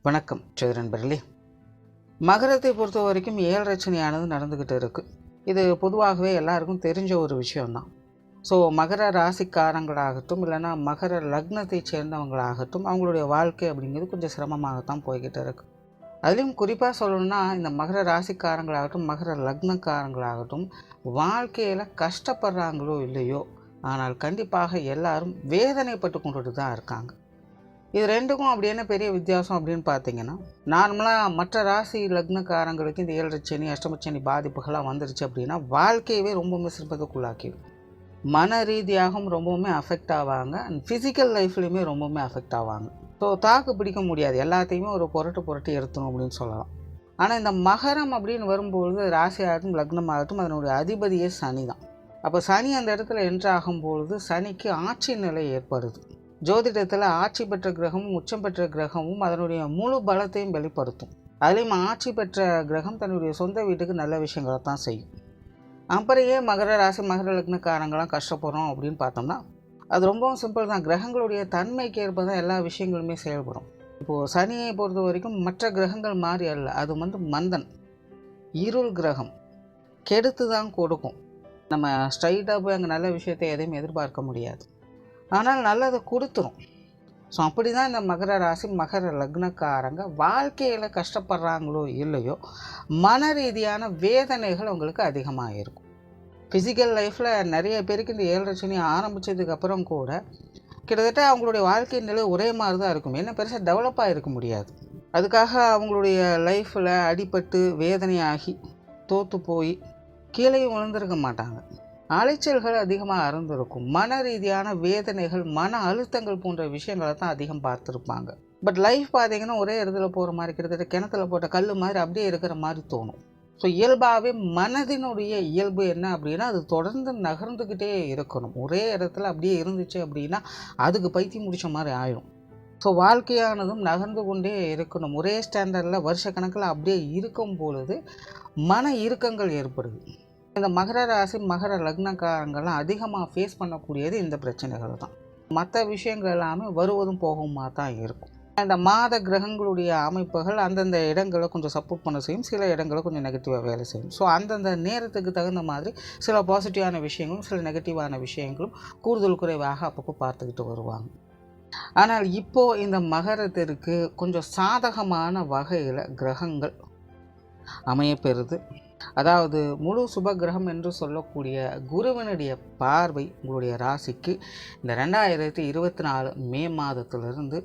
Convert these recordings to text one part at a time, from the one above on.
வணக்கம் சோதர நண்பர்களே. மகரத்தை பொறுத்த வரைக்கும் 7 சனியானது நடந்துக்கிட்டு இருக்குது. இது பொதுவாகவே எல்லாருக்கும் தெரிஞ்ச ஒரு விஷயம்தான். ஸோ மகர ராசிக்காரங்களாகட்டும் இல்லைன்னா மகர லக்னத்தை சேர்ந்தவங்களாகட்டும் அவங்களுடைய வாழ்க்கை அப்படிங்கிறது கொஞ்சம் சிரமமாகத்தான் போய்கிட்டு இருக்குது. அதுலேயும் குறிப்பாக சொல்லணும்னா இந்த மகர ராசிக்காரங்களாகட்டும் மகர லக்னக்காரங்களாகட்டும் வாழ்க்கையில் கஷ்டப்படுறாங்களோ இல்லையோ, ஆனால் கண்டிப்பாக எல்லாரும் வேதனைப்பட்டு கொண்டுட்டு தான் இருக்காங்க. இது ரெண்டுக்கும் அப்படி என்ன பெரிய வித்தியாசம் அப்படின்னு பார்த்தீங்கன்னா, நார்மலாக மற்ற ராசி லக்னக்காரங்களுக்கு இந்த 7 சனி அஷ்டமச்சனி பாதிப்புகள்லாம் வந்துருச்சு அப்படின்னா வாழ்க்கையவே ரொம்பவுமே சிரமத்துக்குள்ளாக்கிடும். மன ரீதியாகவும் ரொம்பவுமே அஃபெக்ட் ஆவாங்க, அண்ட் ஃபிசிக்கல் லைஃப்லேயுமே ரொம்பவுமே அஃபெக்ட் ஆவாங்க. ஸோ தாக்கு பிடிக்க முடியாது, எல்லாத்தையுமே ஒரு புரட்டு எடுத்தணும் அப்படின்னு சொல்லலாம். ஆனால் இந்த மகரம் அப்படின்னு வரும்பொழுது ராசியாகட்டும் லக்னமாகட்டும் அதனுடைய அதிபதியே சனி தான். அப்போ சனி அந்த இடத்துல என்ட்ராகும்பொழுது சனிக்கு ஆட்சி நிலை ஏற்படுது. ஜோதிடத்தில் ஆட்சி பெற்ற கிரகமும் உச்சம் பெற்ற கிரகமும் அதனுடைய முழு பலத்தையும் வெளிப்படுத்தும். அதுலேயும் ஆட்சி பெற்ற கிரகம் தன்னுடைய சொந்த வீட்டுக்கு நல்ல விஷயங்களை தான் செய்யும். அப்புறையே மகர ராசி மகர லக்னக்காரங்களாம் கஷ்டப்படுறோம் அப்படின்னு பார்த்தோம்னா அது ரொம்பவும் சிம்பிள் தான். கிரகங்களுடைய தன்மைக்கு ஏற்ப தான் எல்லா விஷயங்களுமே செயல்படும். இப்போது சனியை பொறுத்த வரைக்கும் மற்ற கிரகங்கள் மாறி அல்ல, அது மந்தன் இருள் கிரகம், கெடுத்து தான் கொடுக்கும். நம்ம ஸ்ட்ரைட்டாக போய் அங்கே நல்ல விஷயத்தை எதையும் எதிர்பார்க்க முடியாது, ஆனால் நல்லதை கொடுத்துரும். ஸோ அப்படி தான் இந்த மகர ராசி மகர லக்னக்காரங்க வாழ்க்கையில் கஷ்டப்படுறாங்களோ இல்லையோ மன ரீதியான வேதனைகள் அவங்களுக்கு அதிகமாக இருக்கும். ஃபிசிக்கல் லைஃப்பில் நிறைய பேருக்கு இந்த 7 சனி ஆரம்பித்ததுக்கப்புறம் கூட கிட்டத்தட்ட அவங்களுடைய வாழ்க்கை நிலை ஒரே மாதிரி தான் இருக்கும். என்ன பெருசாக டெவலப்பாக இருக்க முடியாது. அதுக்காக அவங்களுடைய லைஃப்பில் அடிபட்டு வேதனையாகி தோற்று போய் கீழே விழுந்திருக்க மாட்டாங்க. அலைச்சல்கள் அதிகமாக இருந்திருக்கும். மன ரீதியான வேதனைகள் மன அழுத்தங்கள் போன்ற விஷயங்களை தான் அதிகம் பார்த்துருப்பாங்க. பட் லைஃப் பார்த்தீங்கன்னா ஒரே இடத்துல போகிற மாதிரி, கிட்டத்தட்ட கிணத்துல போட்ட கல் மாதிரி அப்படியே இருக்கிற மாதிரி தோணும். ஸோ இயல்பாகவே மனதினுடைய இயல்பு என்ன அப்படின்னா அது தொடர்ந்து நகர்ந்துக்கிட்டே இருக்கணும். ஒரே இடத்துல அப்படியே இருந்துச்சு அப்படின்னா அதுக்கு பைத்தியம் முடிச்ச மாதிரி ஆயிடும். ஸோ வாழ்க்கையானதும் நகர்ந்து கொண்டே இருக்கணும். ஒரே ஸ்டாண்டர்டில் வருஷக்கணக்கில் அப்படியே இருக்கும் பொழுது மன இறுக்கங்கள் ஏற்படுது. இந்த மகர ராசி மகர லக்னக்காரங்கள்லாம் அதிகமாக ஃபேஸ் பண்ணக்கூடியது இந்த பிரச்சனைகள் தான். மற்ற விஷயங்கள் எல்லாமே வருவதும் போகுமா தான் இருக்கும். இந்த மாத கிரகங்களுடைய அமைப்புகள் அந்தந்த இடங்களை கொஞ்சம் சப்போர்ட் பண்ண செய்யும், சில இடங்களை கொஞ்சம் நெகட்டிவாக வேலை செய்யும். ஸோ அந்தந்த நேரத்துக்கு தகுந்த மாதிரி சில பாசிட்டிவான விஷயங்களும் சில நெகட்டிவான விஷயங்களும் கூடுதல் குறைவாக அப்பப்போ பார்த்துக்கிட்டு வருவாங்க. ஆனால் இப்போது இந்த மகரத்திற்கு கொஞ்சம் சாதகமான வகையில் கிரகங்கள் அமையப்பெறுது. அதாவது முழு சுபகிரகம் என்று சொல்லக்கூடிய குருவினுடைய பார்வை உங்களுடைய ராசிக்கு இந்த 2024 மே மாதத்திலிருந்து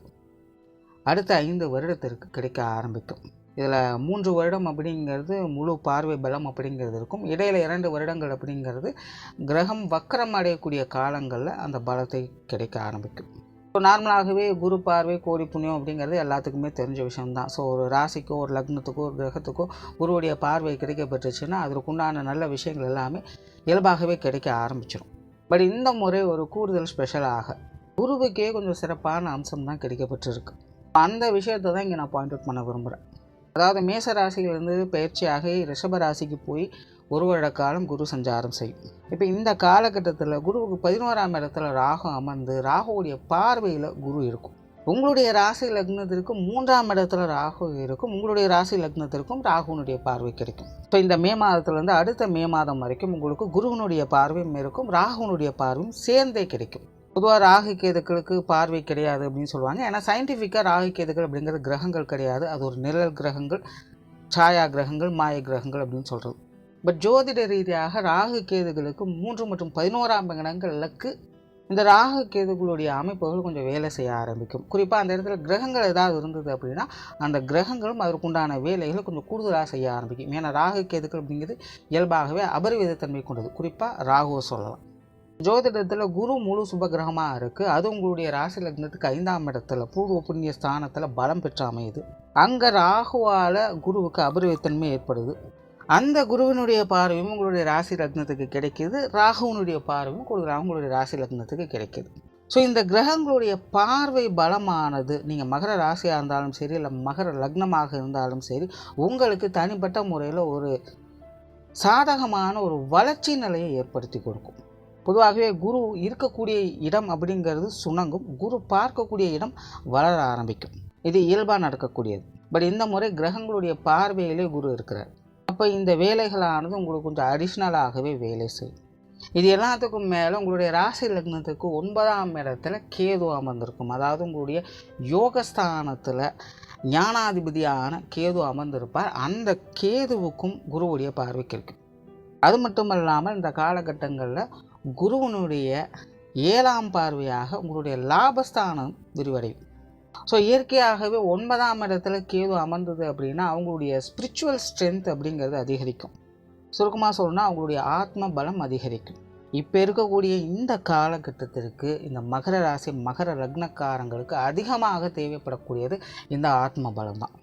அடுத்த 5 வருடத்திற்கு கிடைக்க ஆரம்பிக்கும். இதில் 3 வருடம் அப்படிங்கிறது முழு பார்வை பலம் அப்படிங்கிறது இருக்கும். இடையில் 2 வருடங்கள் அப்படிங்கிறது கிரகம் வக்கரம் அடையக்கூடிய காலங்களில் அந்த பலத்தை கிடைக்க ஆரம்பிக்கும். ஸோ நார்மலாகவே குரு பார்வை கோடி புண்ணியம் அப்படிங்கிறது எல்லாத்துக்குமே தெரிஞ்ச விஷயம்தான். ஸோ ஒரு ராசிக்கோ ஒரு லக்னத்துக்கோ ஒரு கிரகத்துக்கோ குருவுடைய பார்வை கிடைக்கப்பட்டுச்சுன்னா அதற்குண்டான நல்ல விஷயங்கள் எல்லாமே இயல்பாகவே கிடைக்க ஆரம்பிச்சிடும். பட் இந்த முறை ஒரு கூடுதல் ஸ்பெஷலாக குருவுக்கே கொஞ்சம் சிறப்பான அம்சம் தான் கிடைக்கப்பட்டிருக்கு. அந்த விஷயத்தை தான் இங்கே நான் பாயிண்ட் அவுட் பண்ண விரும்புகிறேன். அதாவது மேச ராசியிலிருந்து பயிற்சியாக ரிஷப ராசிக்கு போய் 1 வருட காலம் குரு சஞ்சாரம் செய்யும். இப்போ இந்த காலகட்டத்தில் குருவுக்கு 11ஆம் இடத்துல ராகு அமர்ந்து ராகுவுடைய பார்வையில் குரு இருக்கும். உங்களுடைய ராசி லக்னத்திற்கு 3ஆம் இடத்துல ராகு இருக்கும். உங்களுடைய ராசி லக்னத்திற்கும் ராகுனுடைய பார்வை கிடைக்கும். ஸோ இந்த மே மாதத்துலேருந்து அடுத்த மே மாதம் வரைக்கும் உங்களுக்கு குருவினுடைய பார்வையும் இருக்கும், ராகுனுடைய பார்வையும் சேர்ந்தே கிடைக்கும். பொதுவாக ராகு கேதுக்களுக்கு பார்வை கிடையாது அப்படின்னு சொல்லுவாங்க. ஏன்னா சயின்டிஃபிக்காக ராகு கேதுக்கள் அப்படிங்கிறது கிரகங்கள் கிடையாது, அது ஒரு நிழல் கிரகங்கள், சாயா கிரகங்கள், மாய கிரகங்கள் அப்படின்னு சொல்கிறது. பட் ஜோதிட ரீதியாக ராகு கேதுகளுக்கு 3 மற்றும் 11ஆம் இடங்களுக்கு இந்த ராகு கேதுகளுடைய அமைப்புகள் கொஞ்சம் வேலை செய்ய ஆரம்பிக்கும். குறிப்பாக அந்த இடத்துல கிரகங்கள் ஏதாவது இருந்தது அப்படின்னா அந்த கிரகங்களும் அதற்குண்டான வேலைகளை கொஞ்சம் கூடுதலாக செய்ய ஆரம்பிக்கும். ஏன்னா ராகு கேதுக்கள் அப்படிங்கிறது இயல்பாகவே அபரிவிதத்தன்மை கொண்டது. குறிப்பாக ராகுவை சொல்லலாம். ஜோதிடத்தில் குரு முழு சுபகிரகமாக இருக்குது. அது உங்களுடைய ராசி லக்னத்துக்கு 5ஆம் இடத்துல பூர்வ புண்ணிய ஸ்தானத்தில் பலம் பெற்று அமையுது. அங்கே ராகுவால் குருவுக்கு அபரிவிதத்தன்மை ஏற்படுது. அந்த குருவினுடைய பார்வையும் உங்களுடைய ராசி லக்னத்துக்கு கிடைக்கிது, ராகுவனுடைய பார்வையும் உங்களுடைய ராசி லக்னத்துக்கு கிடைக்கிது. ஸோ இந்த கிரகங்களுடைய பார்வை பலமானது நீங்கள் மகர ராசியாக இருந்தாலும் சரி இல்லை மகர லக்னமாக இருந்தாலும் சரி உங்களுக்கு தனிப்பட்ட முறையில் ஒரு சாதகமான ஒரு வளர்ச்சி நிலையை ஏற்படுத்தி கொடுக்கும். பொதுவாகவே குரு இருக்கக்கூடிய இடம் அப்படிங்கிறது சுணங்கும், குரு பார்க்கக்கூடிய இடம் வளர ஆரம்பிக்கும். இது இயல்பாக நடக்கக்கூடியது. பட் இந்த முறை கிரகங்களுடைய பார்வையிலே குரு இருக்கிறார். அப்போ இந்த வேலைகளானது உங்களுக்கு கொஞ்சம் அடிஷ்னலாகவே வேலை செய்யும். இது எல்லாத்துக்கும் மேலே உங்களுடைய ராசி லக்னத்துக்கு 9ஆம் இடத்துல கேது அமர்ந்திருக்கும். அதாவது உங்களுடைய யோகஸ்தானத்தில் ஞானாதிபதியான கேது அமர்ந்திருப்பார். அந்த கேதுவுக்கும் குருவுடைய பார்வைக்கு இருக்குது. அது மட்டும் இல்லாமல் இந்த காலகட்டங்களில் குருவனுடைய 7ஆம் பார்வையாக உங்களுடைய லாபஸ்தானம் விரிவடையும். ஸோ இயற்கையாகவே 9ஆம் இடத்துல கேது அமர்ந்தது அப்படின்னா அவங்களுடைய ஸ்பிரிச்சுவல் ஸ்ட்ரென்த் அப்படிங்கிறது அதிகரிக்கும். சுருக்கமாக சொல்லணும்னா அவங்களுடைய ஆத்ம பலம் அதிகரிக்கும். இப்போ இருக்கக்கூடிய இந்த காலகட்டத்திற்கு இந்த மகர ராசி மகர லக்னக்காரங்களுக்கு அதிகமாக தேவைப்படக்கூடியது இந்த ஆத்ம பலம் தான்.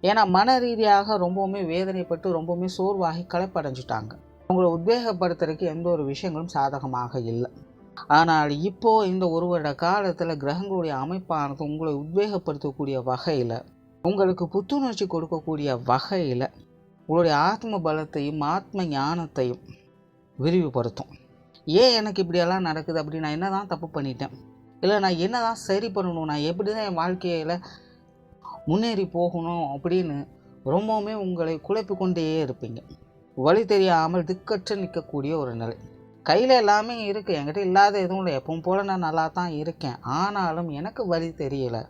ஏன்னா மன ரீதியாக ரொம்பவுமே வேதனைப்பட்டு ரொம்பவுமே சோர்வாகி களைப்படைஞ்சிட்டாங்க. அவங்கள உத்வேகப்படுத்துறதுக்கு எந்த ஒரு விஷயங்களும் சாதகமாக இல்லை. ஆனால் இப்போது இந்த ஒரு வருட காலத்தில் கிரகங்களுடைய அமைப்பானது உங்களை உத்வேகப்படுத்தக்கூடிய வகையில், உங்களுக்கு புத்துணர்ச்சி கொடுக்கக்கூடிய வகையில் உங்களுடைய ஆத்ம பலத்தையும் ஆத்ம ஞானத்தையும் விரிவுபடுத்தும். ஏன் எனக்கு இப்படியெல்லாம் நடக்குது, அப்படி நான் என்ன தான் தப்பு பண்ணிட்டேன், இல்லை நான் என்ன தான் சரி பண்ணணும், நான் எப்படி தான் என் வாழ்க்கையில் முன்னேறி போகணும் அப்படின்னு ரொம்பவுமே உங்களை குழப்பி கொண்டே இருப்பீங்க. வழி தெரியாமல் திக்கற்று நிற்கக்கூடிய ஒரு நிலை. கையில் எல்லாமே இருக்குது, என்கிட்ட இல்லாத எதுவும் இல்லை, எப்பவும் போல் நான் நல்லா தான் இருக்கேன், ஆனாலும் எனக்கு வழி தெரியலை,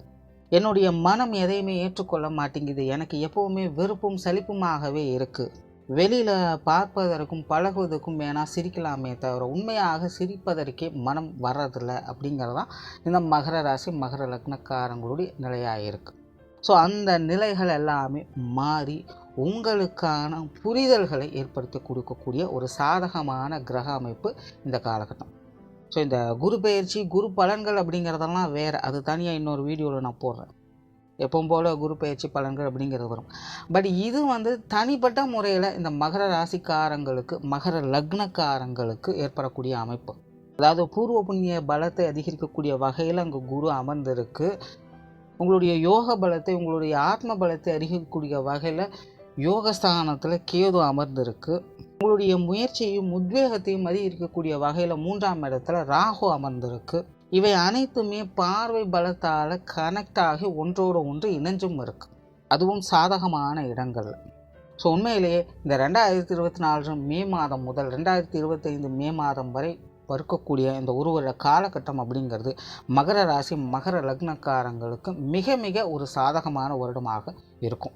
என்னுடைய மனம் எதையுமே ஏற்றுக்கொள்ள மாட்டேங்குது, எனக்கு எப்போவுமே வெறுப்பும் சலிப்புமாகவே இருக்குது, வெளியில் பார்ப்பதற்கும் பழகுவதற்கும் வேணால் சிரிக்கலாமே தவிர உண்மையாக சிரிப்பதற்கே மனம் வர்றதில்லை அப்படிங்கிறதான் இந்த மகர ராசி மகர லக்னக்காரங்களுடைய நிலையாக இருக்குது. ஸோ அந்த நிலைகள் எல்லாமே மாறி உங்களுக்கான புரிதல்களை ஏற்படுத்தி கொடுக்கக்கூடிய ஒரு சாதகமான கிரக அமைப்பு இந்த காலகட்டம். ஸோ இந்த குரு பெயர்ச்சி குரு பலன்கள் அப்படிங்கிறதெல்லாம் வேறு, அது தனியாக இன்னொரு வீடியோவில் நான் போடுறேன். எப்பவும் போல் குரு பெயர்ச்சி பலன்கள் அப்படிங்கிறது வரும். பட் இது தனிப்பட்ட முறையில் இந்த மகர ராசிக்காரங்களுக்கு மகர லக்னக்காரங்களுக்கு ஏற்படக்கூடிய அமைப்பு. அதாவது பூர்வ புண்ணிய பலத்தை அதிகரிக்கக்கூடிய வகையில் அங்கே குரு அமர்ந்திருக்கு. உங்களுடைய யோக பலத்தை உங்களுடைய ஆத்ம பலத்தை அதிகரிக்கக்கூடிய வகையில் யோகஸ்தானத்தில் கேது அமர்ந்திருக்கு. உங்களுடைய முயற்சியையும் உத்வேகத்தையும் அதிகரிக்கக்கூடிய வகையில் 3ஆம் இடத்துல ராகு அமர்ந்திருக்கு. இவை அனைத்துமே பார்வை பலத்தால் கனெக்ட் ஆகி ஒன்றோடு ஒன்று இணைஞ்சும் இருக்கு, அதுவும் சாதகமான இடங்கள். ஸோ உண்மையிலேயே இந்த 2024 மே மாதம் முதல் 2025 மே மாதம் வரை இருக்கக்கூடிய இந்த ஒரு வருட காலகட்டம் அப்படிங்கிறது மகர ராசி மகர லக்னக்காரங்களுக்கு மிக மிக ஒரு சாதகமான வருடமாக இருக்கும்.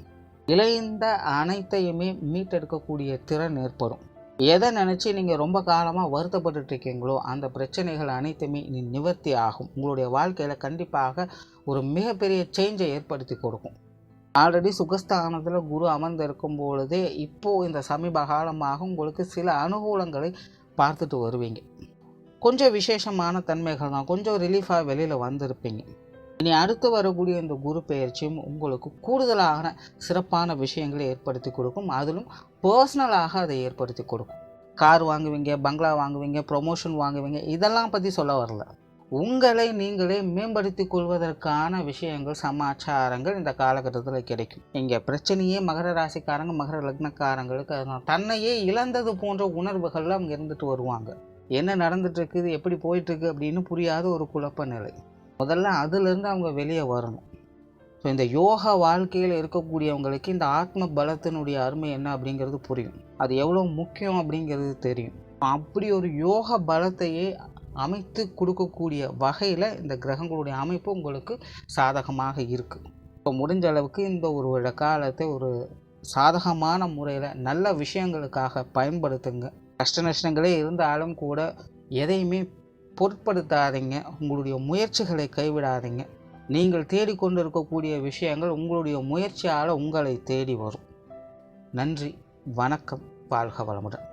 இழைந்த அனைத்தையுமே மீட்டெடுக்கக்கூடிய திறன் ஏற்படும். எதை நினச்சி நீங்கள் ரொம்ப காலமாக வருத்தப்பட்டு இருக்கீங்களோ அந்த பிரச்சனைகள் அனைத்துமே இனி நிவர்த்தி ஆகும். உங்களுடைய வாழ்க்கையில் கண்டிப்பாக ஒரு மிகப்பெரிய சேஞ்சை ஏற்படுத்தி கொடுக்கும். ஆல்ரெடி சுகஸ்தானத்தில் குரு அமர்ந்திருக்கும் பொழுதே இப்போது இந்த சமீப காலமாக உங்களுக்கு சில அனுகூலங்களை பார்த்துட்டு வருவீங்க. கொஞ்சம் விசேஷமான தன்மைகள் தான், கொஞ்சம் ரிலீஃபாக வெளியில் வந்திருப்பீங்க. இனி அடுத்து வரக்கூடிய இந்த குரு பெயர்ச்சியும் உங்களுக்கு கூடுதலான சிறப்பான விஷயங்களை ஏற்படுத்தி கொடுக்கும். அதிலும் பர்சனலாக அதை ஏற்படுத்தி கொடுக்கும். கார் வாங்குவீங்க, பங்களா வாங்குவீங்க, ப்ரொமோஷன் வாங்குவீங்க, இதெல்லாம் பற்றி சொல்ல வரல. உங்களை நீங்களே மேம்படுத்தி கொள்வதற்கான விஷயங்கள் சமாச்சாரங்கள் இந்த காலகட்டத்தில் கிடைக்கும். இங்கே பிரச்சனையே மகர ராசிக்காரங்க மகர லக்னக்காரங்களுக்கு அதுதான். தன்னையே இழந்தது போன்ற உணர்வுகளில் அவங்க இருந்துட்டு வருவாங்க. என்ன நடந்துட்டுருக்குது, எப்படி போயிட்டுருக்கு அப்படின்னு புரியாத ஒரு குழப்ப நிலை. முதல்ல அதிலிருந்து அவங்க வெளியே வரணும். ஸோ இந்த யோகா வாழ்க்கையில் இருக்கக்கூடியவங்களுக்கு இந்த ஆத்ம பலத்தினுடைய அருமை என்ன அப்படிங்கிறது புரியும். அது எவ்வளோ முக்கியம் அப்படிங்கிறது தெரியும். அப்படி ஒரு யோக பலத்தையே அமைத்து கொடுக்கக்கூடிய வகையில் இந்த கிரகங்களுடைய அமைப்பு உங்களுக்கு சாதகமாக இருக்குது. இப்போ முடிஞ்ச அளவுக்கு இந்த ஒரு வருட காலத்தை ஒரு சாதகமான முறையில் நல்ல விஷயங்களுக்காக பயன்படுத்துங்க. கஷ்ட நஷ்டங்களே இருந்தாலும் கூட எதையுமே பொருட்படுத்தாதீங்க. உங்களுடைய முயற்சிகளை கைவிடாதீங்க. நீங்கள் தேடிக்கொண்டு இருக்கக்கூடிய விஷயங்கள் உங்களுடைய முயற்சியால் உங்களை தேடி வரும். நன்றி, வணக்கம், வாழ்க வளமுடன்.